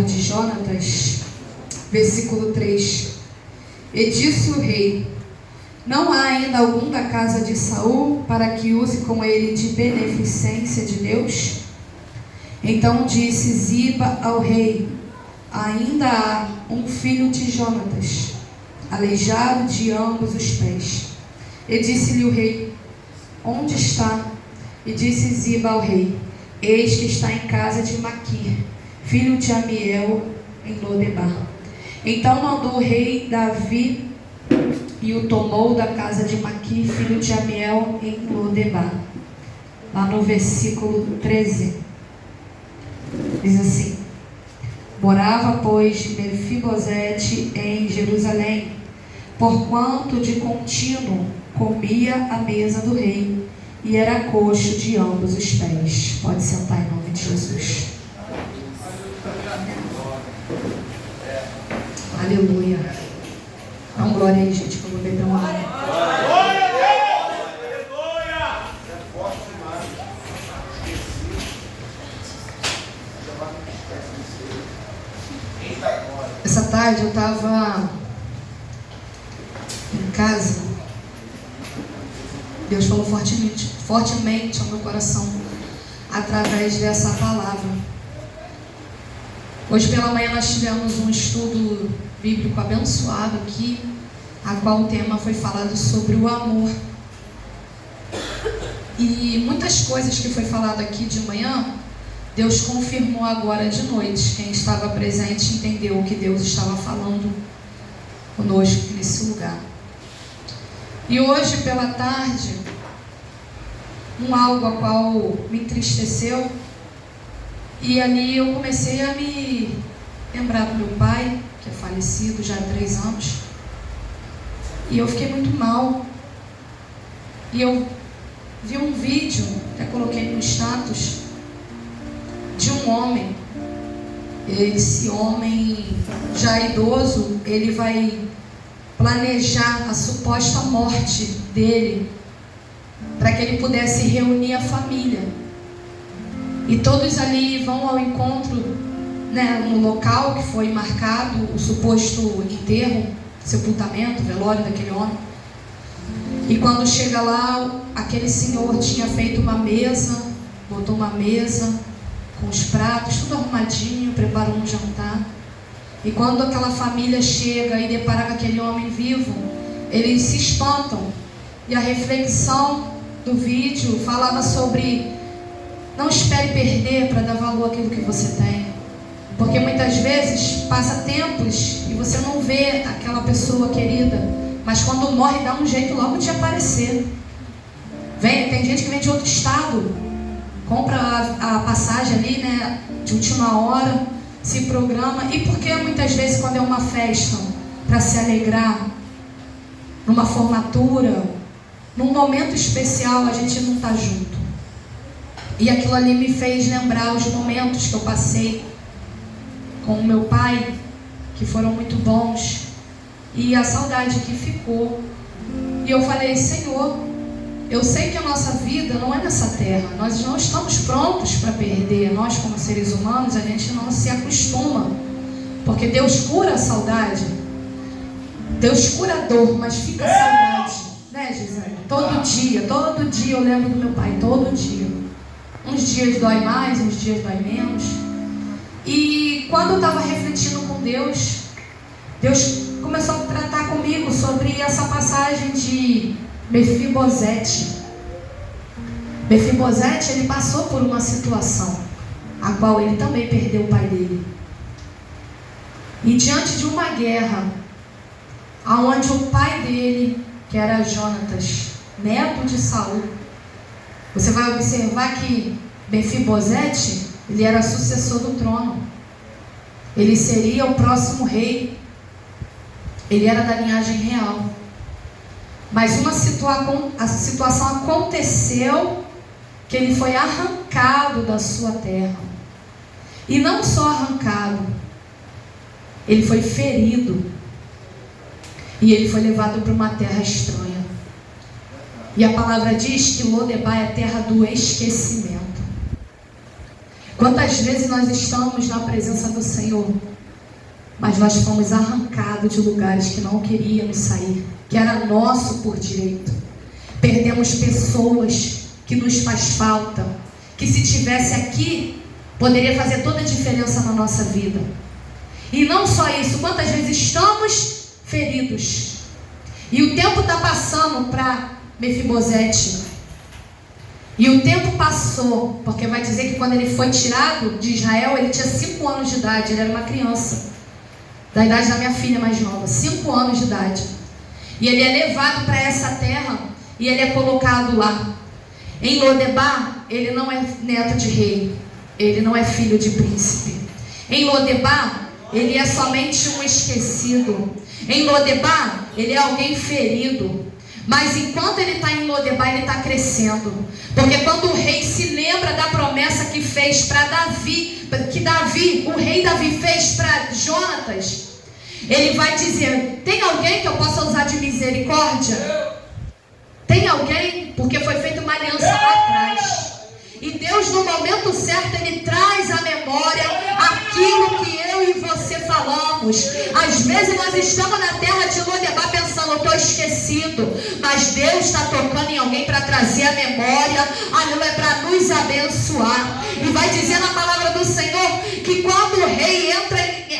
de Jonatas, versículo 3. E disse o rei: não há ainda algum da casa de Saul para que use com ele de beneficência de Deus? Então disse Ziba ao rei: ainda há um filho de Jonatas, aleijado de ambos os pés. E disse-lhe o rei: onde está? E disse Ziba ao rei: eis que está em casa de Maquir, filho de Amiel, em Lodebar. Então mandou o rei Davi e o tomou da casa de Maquir, filho de Amiel, em Lodebar. Lá no versículo 13, diz assim: morava, pois, Mefibosete em Jerusalém, porquanto de contínuo comia à mesa do rei, e era coxo de ambos os pés. Pode sentar em nome de Jesus. Aleluia. Dá um glória aí, gente, que eu vou beber uma água. Essa tarde eu estava em casa. Deus falou fortemente ao meu coração através dessa palavra. Hoje pela manhã nós tivemos um estudo bíblico abençoado aqui, a qual o tema foi falado sobre o amor. E muitas coisas que foi falado aqui de manhã, Deus confirmou agora de noite. Quem estava presente entendeu o que Deus estava falando conosco nesse lugar. E hoje pela tarde, algo a qual me entristeceu, e ali eu comecei a me lembrar do meu pai, que é falecido já há 3 anos, e eu fiquei muito mal. E eu vi um vídeo, até coloquei no status, de um homem. Esse homem já idoso, ele vai planejar a suposta morte dele, para que ele pudesse reunir a família. E todos ali vão ao encontro, no local que foi marcado o suposto enterro, sepultamento, velório daquele homem. E quando chega lá, aquele senhor tinha feito uma mesa, botou uma mesa com os pratos, tudo arrumadinho, preparou um jantar. E quando aquela família chega e depara com aquele homem vivo, eles se espantam. E a reflexão do vídeo falava sobre: não espere perder para dar valor àquilo que você tem. Porque muitas vezes passa tempos e você não vê aquela pessoa querida, mas quando morre dá um jeito logo de aparecer. Tem gente que vem de outro estado, compra a passagem ali, de última hora, se programa. E por que muitas vezes quando é uma festa, para se alegrar, numa formatura, num momento especial, a gente não está junto? E aquilo ali me fez lembrar os momentos que eu passei com o meu pai, que foram muito bons, e a saudade que ficou. E eu falei: Senhor, eu sei que a nossa vida não é nessa terra, nós não estamos prontos para perder. Nós como seres humanos, a gente não se acostuma, porque Deus cura a saudade, Deus cura a dor, mas fica a saudade, Gisele? Todo dia eu lembro do meu pai, todo dia. Uns dias dói mais, uns dias dói menos. E quando eu estava refletindo com Deus, Deus começou a tratar comigo sobre essa passagem de Mefibosete. Mefibosete, ele passou por uma situação a qual ele também perdeu o pai dele. E diante de uma guerra, aonde o pai dele, que era Jonatas, neto de Saul, você vai observar que Mefibosete, ele era sucessor do trono. Ele seria o próximo rei. Ele era da linhagem real. Mas a situação aconteceu que ele foi arrancado da sua terra. E não só arrancado, ele foi ferido. E ele foi levado para uma terra estranha. E a palavra diz que Lodebar é a terra do esquecimento. Quantas vezes nós estamos na presença do Senhor, mas nós fomos arrancados de lugares que não queríamos sair, que era nosso por direito. Perdemos pessoas que nos faz falta, que se tivesse aqui, poderia fazer toda a diferença na nossa vida. E não só isso, quantas vezes estamos feridos. E o tempo está passando para Mefibosete. E o tempo passou, porque vai dizer que quando ele foi tirado de Israel, ele tinha 5 anos de idade, ele era uma criança, da idade da minha filha mais nova, 5 anos de idade. E ele é levado para essa terra, e ele é colocado lá. Em Lodebar, ele não é neto de rei, ele não é filho de príncipe. Em Lodebar, ele é somente um esquecido. Em Lodebar, ele é alguém ferido. Mas enquanto ele está em Lodebar, ele está crescendo. Porque quando o rei se lembra da promessa que fez para Davi, o rei Davi fez para Jonatas, ele vai dizer: tem alguém que eu possa usar de misericórdia? Tem alguém? Porque foi feita uma aliança lá atrás. E Deus, no momento certo, Ele traz à memória aquilo que eu e você falamos. Às vezes nós estamos na terra de Lodebar pensando: eu estou esquecido. Mas Deus está tocando em alguém para trazer a memória, aleluia, para nos abençoar. E vai dizer na palavra do Senhor que quando o rei entra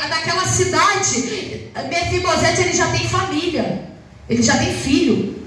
naquela cidade, Mefibosete, ele já tem família, ele já tem filho.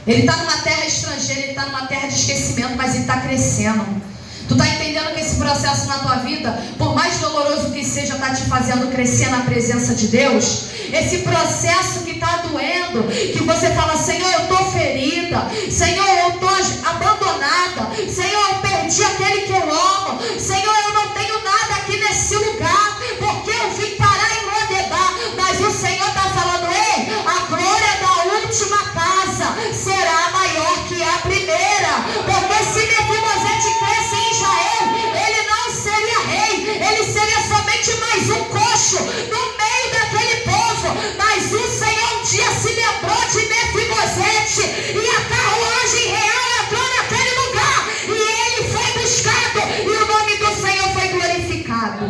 Ele está numa terra estrangeira, ele está numa terra de esquecimento, mas ele está crescendo. Tu está entendendo que esse processo na tua vida, por mais doloroso que seja, está te fazendo crescer na presença de Deus? Esse processo que está doendo, que você fala: Senhor, eu estou ferida, Senhor, eu estou abandonada, Senhor, eu perdi aquele que eu amo, Senhor, eu não tenho nada aqui nesse lugar, porque eu vim parar em Lodebar. Mas o Senhor está falando: ei, a glória da última casa será maior que a primeira. Porque se Mefibosete cresce em Israel, ele não seria rei, ele seria somente mais um coxo no meio daquele povo. Mas o Senhor um dia se lembrou de Mefibosete, e a carruagem real entrou naquele lugar, e ele foi buscado, e o nome do Senhor foi glorificado.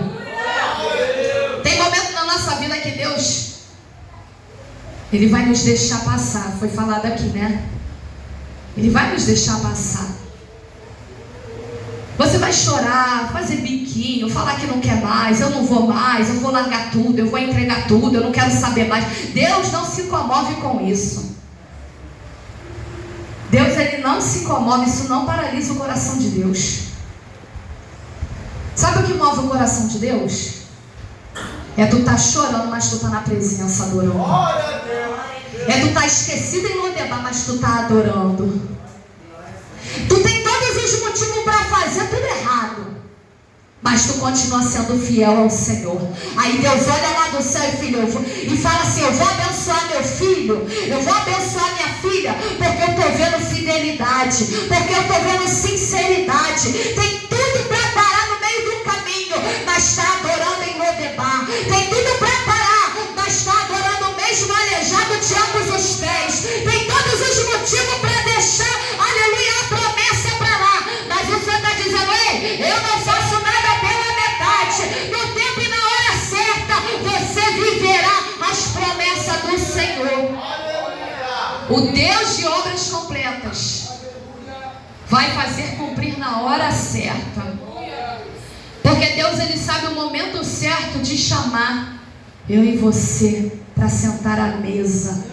Tem momentos na nossa vida que Deus, Ele vai nos deixar passar. Foi falado aqui, né? Ele vai nos deixar passar. Você vai chorar, fazer biquinho, falar que não quer mais, eu não vou mais, eu vou largar tudo, eu vou entregar tudo, eu não quero saber mais. Deus não se comove com isso. Deus, Ele não se comove, isso não paralisa o coração de Deus. Sabe o que move o coração de Deus? É tu estar chorando, mas tu estar na presença adorando. É tu estar esquecido em Lodebar, mas tu estar adorando. Tu tem todos os motivos para fazer tudo errado, mas tu continua sendo fiel ao Senhor. Aí Deus olha lá do céu e fala assim: eu vou abençoar meu filho, eu vou abençoar minha filha, porque eu estou vendo fidelidade, porque eu estou vendo sinceridade. Tem tudo para parar no meio do caminho, mas está adorando em Lodebar. Tem tudo para parar, mas está adorando mesmo aleijado de ambos os pés. Tem todos os motivos para deixar, aleluia, a promessa para lá. Mas o Senhor está dizendo: ei, eu não faço nada pela metade. No tempo e na hora certa, você viverá as promessas do Senhor. O Deus de obras completas vai fazer cumprir na hora certa. Porque Deus, Ele sabe o momento certo de chamar eu e você para sentar à mesa.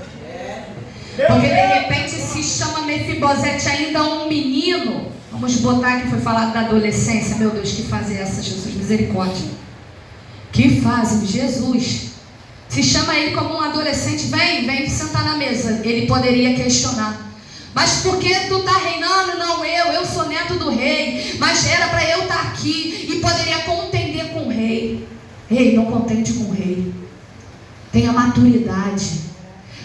Porque de repente se chama Mefibosete ainda um menino. Vamos botar que foi falado da adolescência. Meu Deus, que fase é essa, Jesus? Misericórdia. Que fase, Jesus. Se chama ele como um adolescente: vem sentar na mesa. Ele poderia questionar: mas por que tu está reinando? Não, eu sou neto do rei, mas era para eu estar aqui. E poderia contender com o rei. Ei, não contende com o rei. Tenha maturidade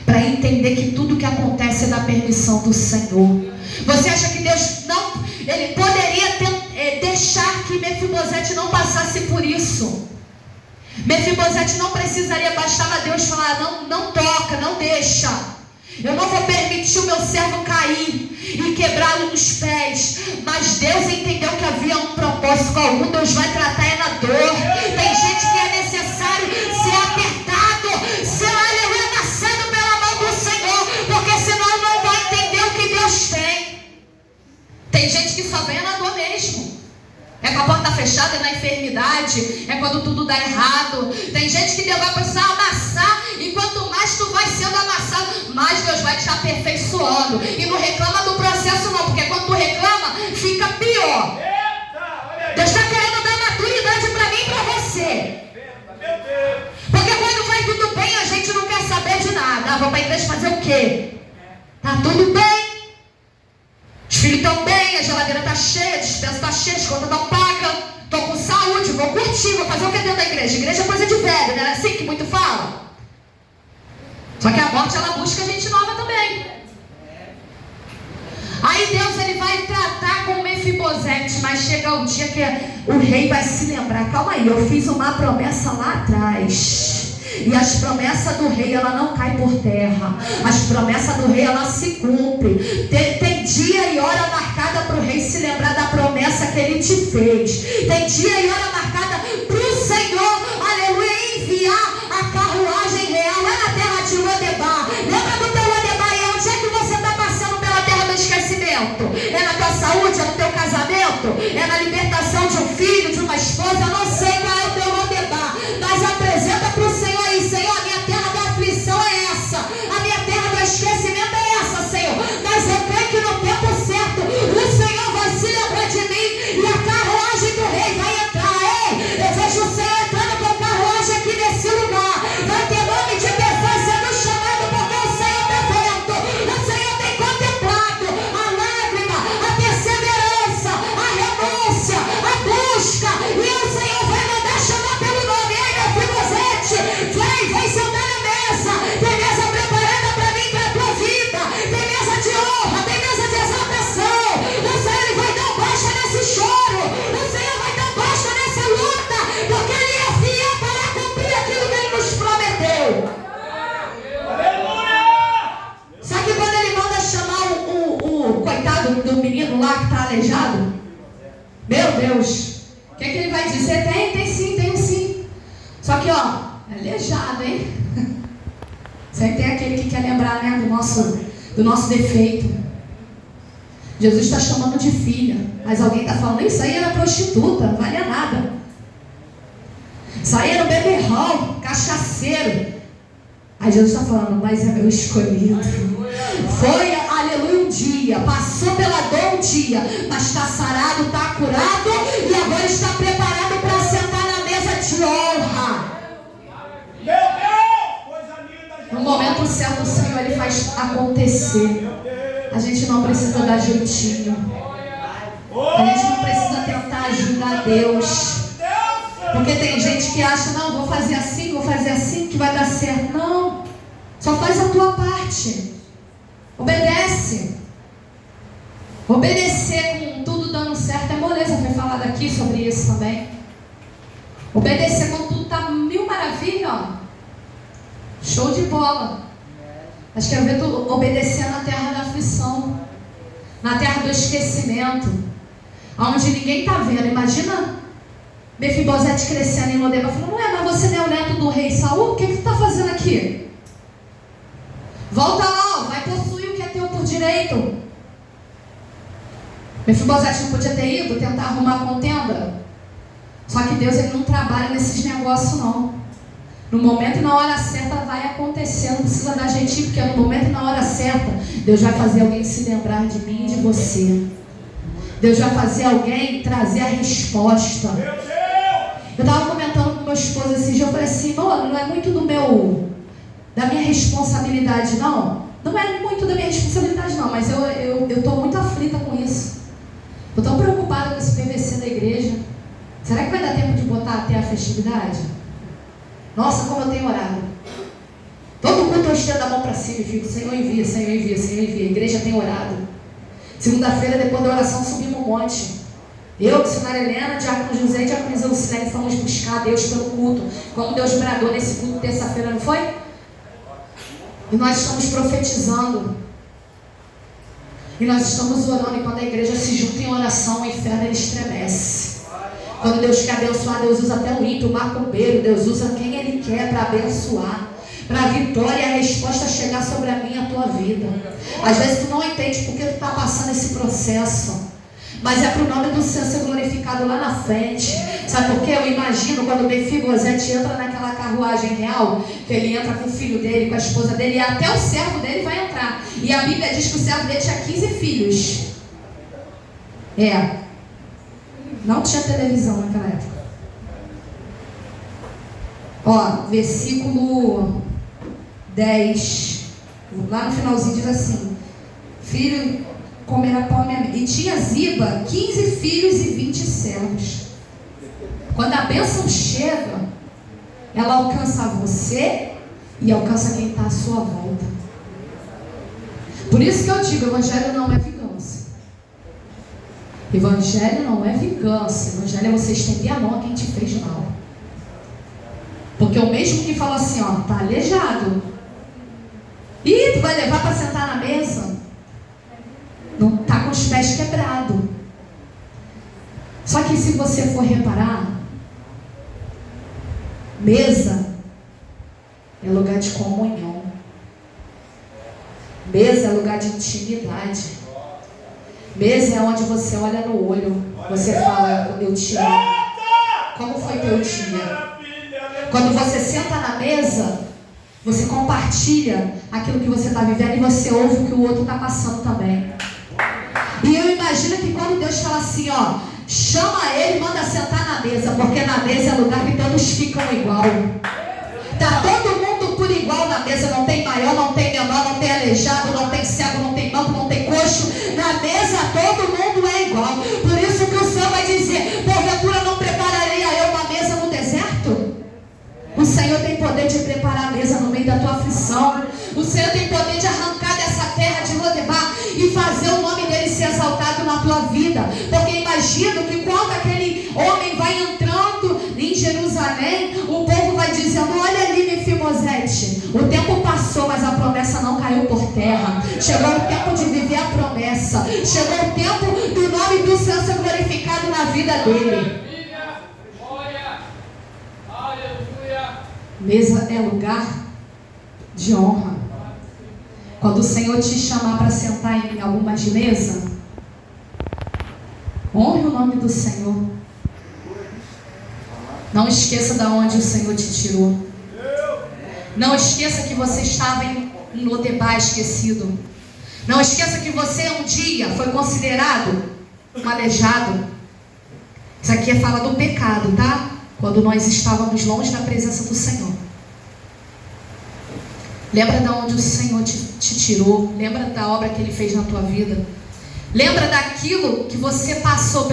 para entender que tudo que acontece é da permissão do Senhor. Você acha que Deus não, Ele poderia deixar que Mefibosete não passasse por isso? Mefibosete não precisaria, bastava Deus falar: não toca, não deixa. Eu não vou permitir o meu servo cair e quebrá-lo nos pés. Mas Deus entendeu que havia um propósito com algum. Deus vai tratar é na dor. Tem gente que é necessário ser apertado, ser, aleluia, amassado pela mão do Senhor, porque senão não vai entender o que Deus tem. Tem gente que só vem na dor mesmo. É com a porta fechada, é na enfermidade, é quando tudo dá errado. Tem gente que Deus vai precisar amassar, e quanto mais tu vai sendo amassado, mais Deus vai te aperfeiçoando. E não reclama do processo não, porque quando tu reclama, fica pior. Deus está querendo dar maturidade para mim e para você. Porque quando vai tudo bem, a gente não quer saber de nada. Vou para a igreja fazer o quê? Tá tudo bem. Os filhos estão bem, a geladeira está cheia, a despensa está cheia, as contas não pagam. Estou com saúde, vou curtir, vou fazer o que dentro da igreja? Igreja é coisa de velho, não é assim que muito fala? Só que a morte, ela busca gente nova também. Aí Deus, ele vai tratar com Mefibosete, mas chega o dia que o rei vai se lembrar. Calma aí, eu fiz uma promessa lá atrás. E as promessas do rei, ela não cai por terra. As promessas do rei, ela se cumpre. Tem dia e hora marcada para o rei se lembrar da promessa que ele te fez. Tem dia e hora marcada para o Senhor, aleluia, enviar a carruagem real lá na terra de Lodebar. Lembra do teu Lodebar? E onde é que você está passando pela terra do esquecimento? É na tua saúde? É no teu casamento? É na libertação de um filho, de uma esposa? Eu não sei qual é o teu Lodebar, mas apresenta para o Senhor. Senhor, a minha terra da aflição é essa, a minha terra do esquecimento é essa, Senhor, mas eu creio que no tempo certo o Senhor vai se lembrar de mim e a carruagem do rei vai entrar. Ei, eu vejo o Senhor entrando com carruagem aqui nesse lugar. Vai ter nome de pessoas sendo chamado, porque o Senhor está vendo, o Senhor tem contemplado a lágrima, a perseverança, a renúncia, a busca, e o Senhor vai mandar chamar pelo nome. Ei, Mefibosete, vem sentar na mesa. Tem mesa preparada para mim, para a tua vida. Tem mesa de honra, tem mesa de exaltação. O Senhor, ele vai dar baixa nesse choro. O Senhor vai dar baixa nessa luta, porque ele é fiel para cumprir aquilo que ele nos prometeu. Só que quando ele manda chamar o coitado do menino lá que está aleijado, meu Deus, o que ele vai dizer? Tem sim, tem sim. Só que ó, aleijado, hein? Sempre tem aquele que quer lembrar, né, do nosso defeito. Jesus está chamando de filha, mas alguém está falando, isso aí era prostituta, não valia nada. Isso aí era um beberrão, cachaceiro. Aí Jesus está falando, mas é meu escolhido. Foi, aleluia, um dia, passou pela dor um dia, mas está sarado, está curado e agora está preparado para sentar na mesa de honra. No momento certo, o Senhor, ele faz acontecer. A gente não precisa dar jeitinho. A gente não precisa tentar ajudar Deus. Porque tem gente que acha, não, vou fazer assim que vai dar certo. Não, só faz a tua parte. Obedece. Obedecer com tudo dando certo é moleza. Foi falado aqui sobre isso também. Obedecer quando tudo está mil maravilha, ó. Show de bola. Mas quero ver tu obedecer na terra da aflição, na terra do esquecimento, onde ninguém está vendo. Imagina Mefibosete crescendo em Lodebar, falando, ué, mas você não é o neto do rei Saul? O que tu está fazendo aqui? Volta lá, ó, vai possuir o que é teu por direito. Mefibosete não podia ter ido tentar arrumar contenda. Só que Deus, ele não trabalha nesses negócios não. No momento e na hora certa vai acontecer. Não precisa dar jeitinho, porque no momento e na hora certa Deus vai fazer alguém se lembrar de mim e de você. Deus vai fazer alguém trazer a resposta. Eu estava comentando com meu esposo esse dia, eu falei assim, não é muito da minha responsabilidade não. Não é muito da minha responsabilidade não, mas eu estou muito aflita com isso. Eu estou preocupada com esse PVC da igreja. Será que vai dar tempo de botar até a festividade? Nossa, como eu tenho orado. Todo culto eu estendo a mão para cima e fico, Senhor envia, Senhor envia, Senhor envia. A igreja tem orado. Segunda-feira, depois da oração, subimos um monte. Eu, missionária Helena, Diácono José e Diaconisa Lucilene fomos buscar Deus pelo culto. Como Deus bradou nesse culto terça-feira, não foi? E nós estamos profetizando. E nós estamos orando. E quando a igreja se junta em oração, o inferno ele estremece. Quando Deus quer abençoar, Deus usa até o ímpio, o macumbeiro. Deus usa quem Ele quer para abençoar. Para a vitória e a resposta chegar sobre a minha e a tua vida. Às vezes tu não entende porque tu está passando esse processo. Mas é para o nome do Senhor ser glorificado lá na frente. Sabe por quê? Eu imagino quando o Mefibosete entra naquela carruagem real, que ele entra com o filho dele, com a esposa dele, e até o servo dele vai entrar. E a Bíblia diz que o servo dele tinha 15 filhos. Não tinha televisão naquela época. Ó, versículo 10. Lá no finalzinho diz assim: filho comerá pão e tinha Ziba 15 filhos e 20 servos. Quando a bênção chega, ela alcança você e alcança quem está à sua volta. Por isso que eu digo, o evangelho não é vingança. Evangelho não é vingança. Evangelho é você estender a mão a quem te fez mal. Porque o mesmo que fala assim, ó, tá aleijado. Ih, tu vai levar para sentar na mesa? Não tá com os pés quebrados. Só que se você for reparar, mesa é lugar de comunhão. Mesa é lugar de intimidade. Mesa é onde você olha no olho. Você fala, eu te amo. Como foi teu dia? Quando você senta na mesa, você compartilha aquilo que você está vivendo e você ouve o que o outro está passando também. E eu imagino que quando Deus fala assim, ó, chama ele e manda sentar na mesa, porque na mesa é lugar que todos ficam igual. Tá todo mundo por igual na mesa, não tem maior, não tem menor, não tem aleijado, não tem cego, não tem manco, não tem coxo. Na mesa todo mundo é igual. Por isso que o Senhor vai dizer, porventura não prepararei a eu uma mesa no deserto? O Senhor tem poder de preparar a mesa no meio da tua aflição. O Senhor tem poder de arrancar dessa terra de Lodebar e fazer o nome dele ser exaltado na tua vida. Porque imagino que quando aquele homem vai entrando em Jerusalém, o povo vai dizendo, olha ali Mefibosete, o tempo passou, mas a promessa não caiu por terra. Chegou o tempo de viver a promessa. Chegou o tempo do nome do Senhor ser glorificado na vida dele. Mesa é lugar de honra. Quando o Senhor te chamar para sentar em alguma mesa, honre o nome do Senhor. Não esqueça de onde o Senhor te tirou. Não esqueça que você estava em Lodebar esquecido. Não esqueça que você um dia foi considerado um aleijado. Isso aqui fala do pecado, tá? Quando nós estávamos longe da presença do Senhor. Lembra de onde o Senhor te tirou. Lembra da obra que Ele fez na tua vida. Lembra daquilo que você passou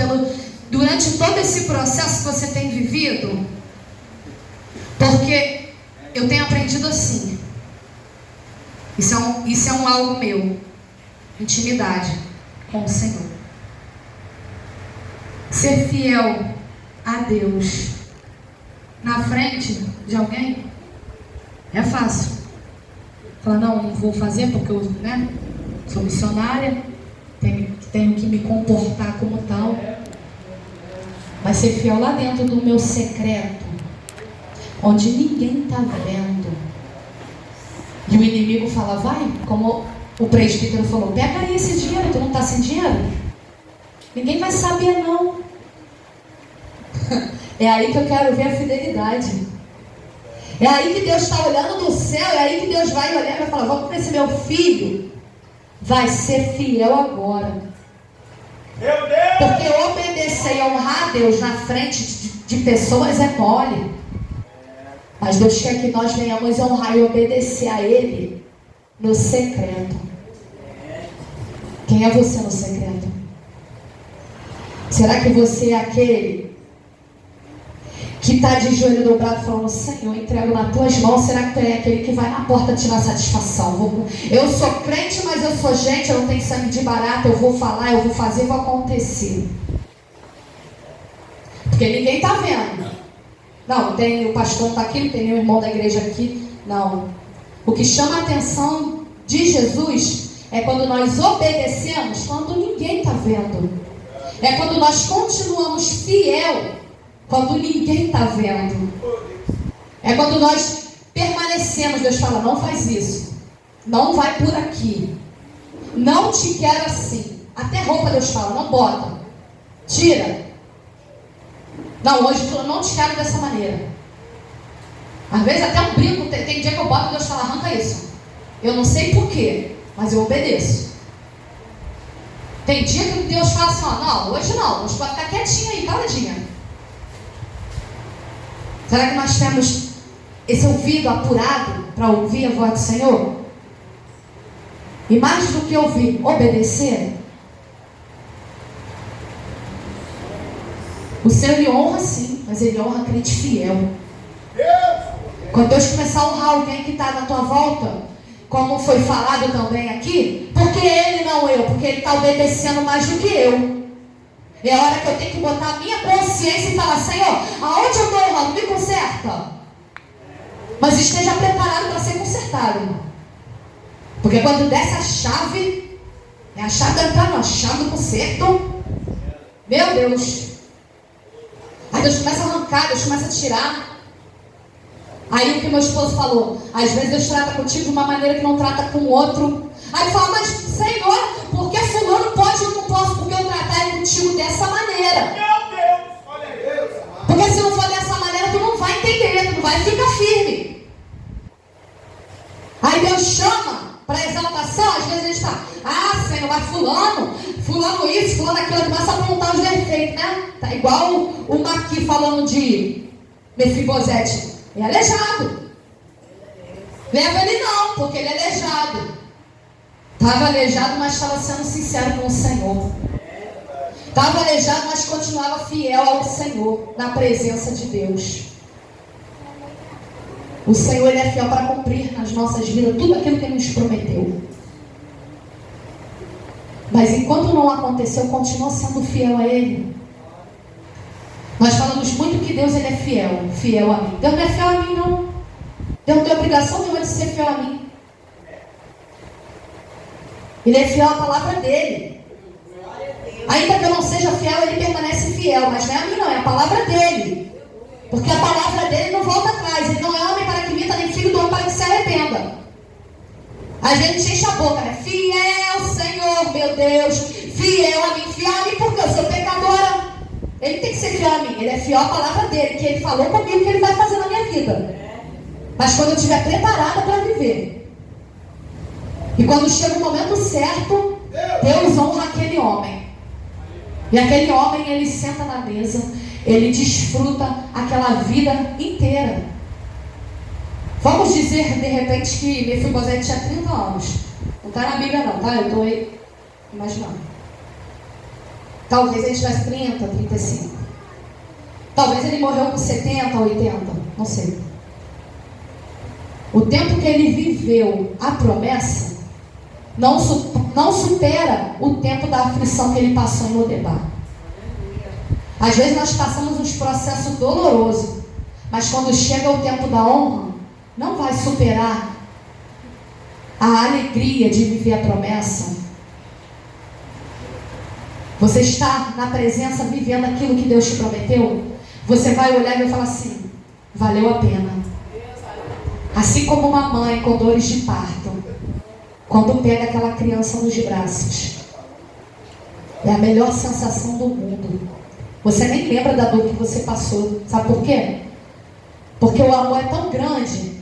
durante todo esse processo que você tem vivido. Porque eu tenho aprendido assim. Isso é um algo meu. Intimidade com o Senhor. Ser fiel a Deus na frente de alguém é fácil. Falar, não vou fazer porque eu sou missionária, tenho que me comportar como tal. Mas ser fiel lá dentro do meu secreto, onde ninguém está vendo. E o inimigo fala, vai, como o presbítero falou, pega aí esse dinheiro, tu não está sem dinheiro? Ninguém vai saber não. É aí que eu quero ver a fidelidade. É aí que Deus está olhando do céu, é aí que Deus vai olhar e vai falar, vamos ver se meu filho vai ser fiel agora. Meu Deus! Porque obedecer e honrar a Deus na frente de pessoas é mole. Mas Deus quer que nós venhamos honrar e obedecer a Ele no secreto. Quem é você no secreto? Será que você é aquele que está de joelho dobrado falando, Senhor, eu entrego nas tuas mãos? Será que tu é aquele que vai na porta tirar satisfação? Eu sou crente, mas eu sou gente, eu não tenho sangue de barata, eu vou falar, eu vou fazer, vai acontecer. Porque ninguém está vendo. Não, tem o pastor está aqui, não tem nenhum irmão da igreja aqui. Não. O que chama a atenção de Jesus é quando nós obedecemos quando ninguém está vendo. É quando nós continuamos fiel quando ninguém está vendo. É quando nós permanecemos. Deus fala, não faz isso. Não vai por aqui. Não te quero assim. Até roupa Deus fala, não bota. Tira. Não, hoje eu não te quero dessa maneira. Às vezes até um brinco, tem dia que eu boto e Deus fala, arranca isso. Eu não sei porquê, mas eu obedeço. Tem dia que Deus fala assim, ó, não, hoje não, hoje pode ficar quietinho aí, caladinha. Será que nós temos esse ouvido apurado para ouvir a voz do Senhor? E mais do que ouvir, obedecer? O Senhor, Ele honra sim, mas Ele honra crente fiel. Quando Deus começar a honrar alguém que está na tua volta, como foi falado também aqui, porque Ele não eu, porque Ele está obedecendo mais do que eu. É a hora que eu tenho que botar a minha consciência e falar, Senhor, aonde eu estou errando? Me conserta. Mas esteja preparado para ser consertado, irmão. Porque quando desce a chave, é a chave da entrada, não, a chave do conserto. Meu Deus. Aí Deus começa a arrancar, Deus começa a tirar. Aí o que meu esposo falou, às vezes Deus trata contigo de uma maneira que não trata com o outro. Aí ele fala, mas Senhor, por que fulano pode e eu não posso? Porque eu tratar ele contigo dessa maneira. Meu Deus, olha Deus. Porque se não for dessa maneira, tu não vai entender, tu não vai ficar firme. Aí Deus chama para exaltação, às vezes a gente está, Senhor, mas fulano isso, fulano aquilo, começa a apontar os defeitos, né? Tá igual o Maqui falando de Mefibosete. É aleijado. Leva ele não, porque ele é aleijado. Estava aleijado, mas estava sendo sincero com o Senhor. Estava aleijado, mas continuava fiel ao Senhor, na presença de Deus. O Senhor, Ele é fiel para cumprir nas nossas vidas tudo aquilo que Ele nos prometeu. Mas enquanto não aconteceu, continua sendo fiel a Ele. Nós falamos muito que Deus, Ele é fiel a mim. Deus não é fiel a mim, não. Deus não tem obrigação nenhuma de ser fiel a mim. Ele é fiel à palavra dele. Ainda que eu não seja fiel, Ele permanece fiel. Mas não é a mim, não, é a palavra dele. Porque a palavra dele não volta atrás. Ele não é homem para que minta, nem filho do homem para que se arrependa. A gente enche a boca, né? Fiel, Senhor, meu Deus. Fiel a mim porque eu sou pecadora. Ele tem que ser fiel a mim. Ele é fiel à palavra dele, que Ele falou comigo que Ele vai fazer na minha vida. Mas quando eu estiver preparada para viver. E quando chega o momento certo, Deus honra aquele homem. E aquele homem, ele senta na mesa, ele desfruta aquela vida inteira. Vamos dizer, de repente, que Mefibosete tinha 30 anos. Não está na Bíblia não, tá? Eu estou imaginando. Talvez ele tivesse 30, 35. Talvez ele morreu com 70, 80, não sei. O tempo que ele viveu a promessa não supera o tempo da aflição que ele passou em Lodebar. Às vezes nós passamos uns processos dolorosos, mas quando chega o tempo da honra, não vai superar a alegria de viver a promessa. Você está na presença, vivendo aquilo que Deus te prometeu. Você vai olhar e vai falar assim, valeu a pena. Assim como uma mãe com dores de parto, quando pega aquela criança nos braços, é a melhor sensação do mundo. Você nem lembra da dor que você passou. Sabe por quê? Porque o amor é tão grande,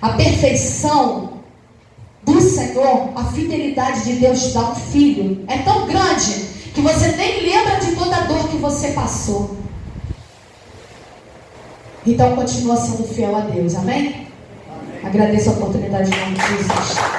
a perfeição do Senhor, a fidelidade de Deus de dar um filho é tão grande que você nem lembra de toda a dor que você passou. Então continua sendo fiel a Deus, amém? Agradeço a oportunidade de Jesus.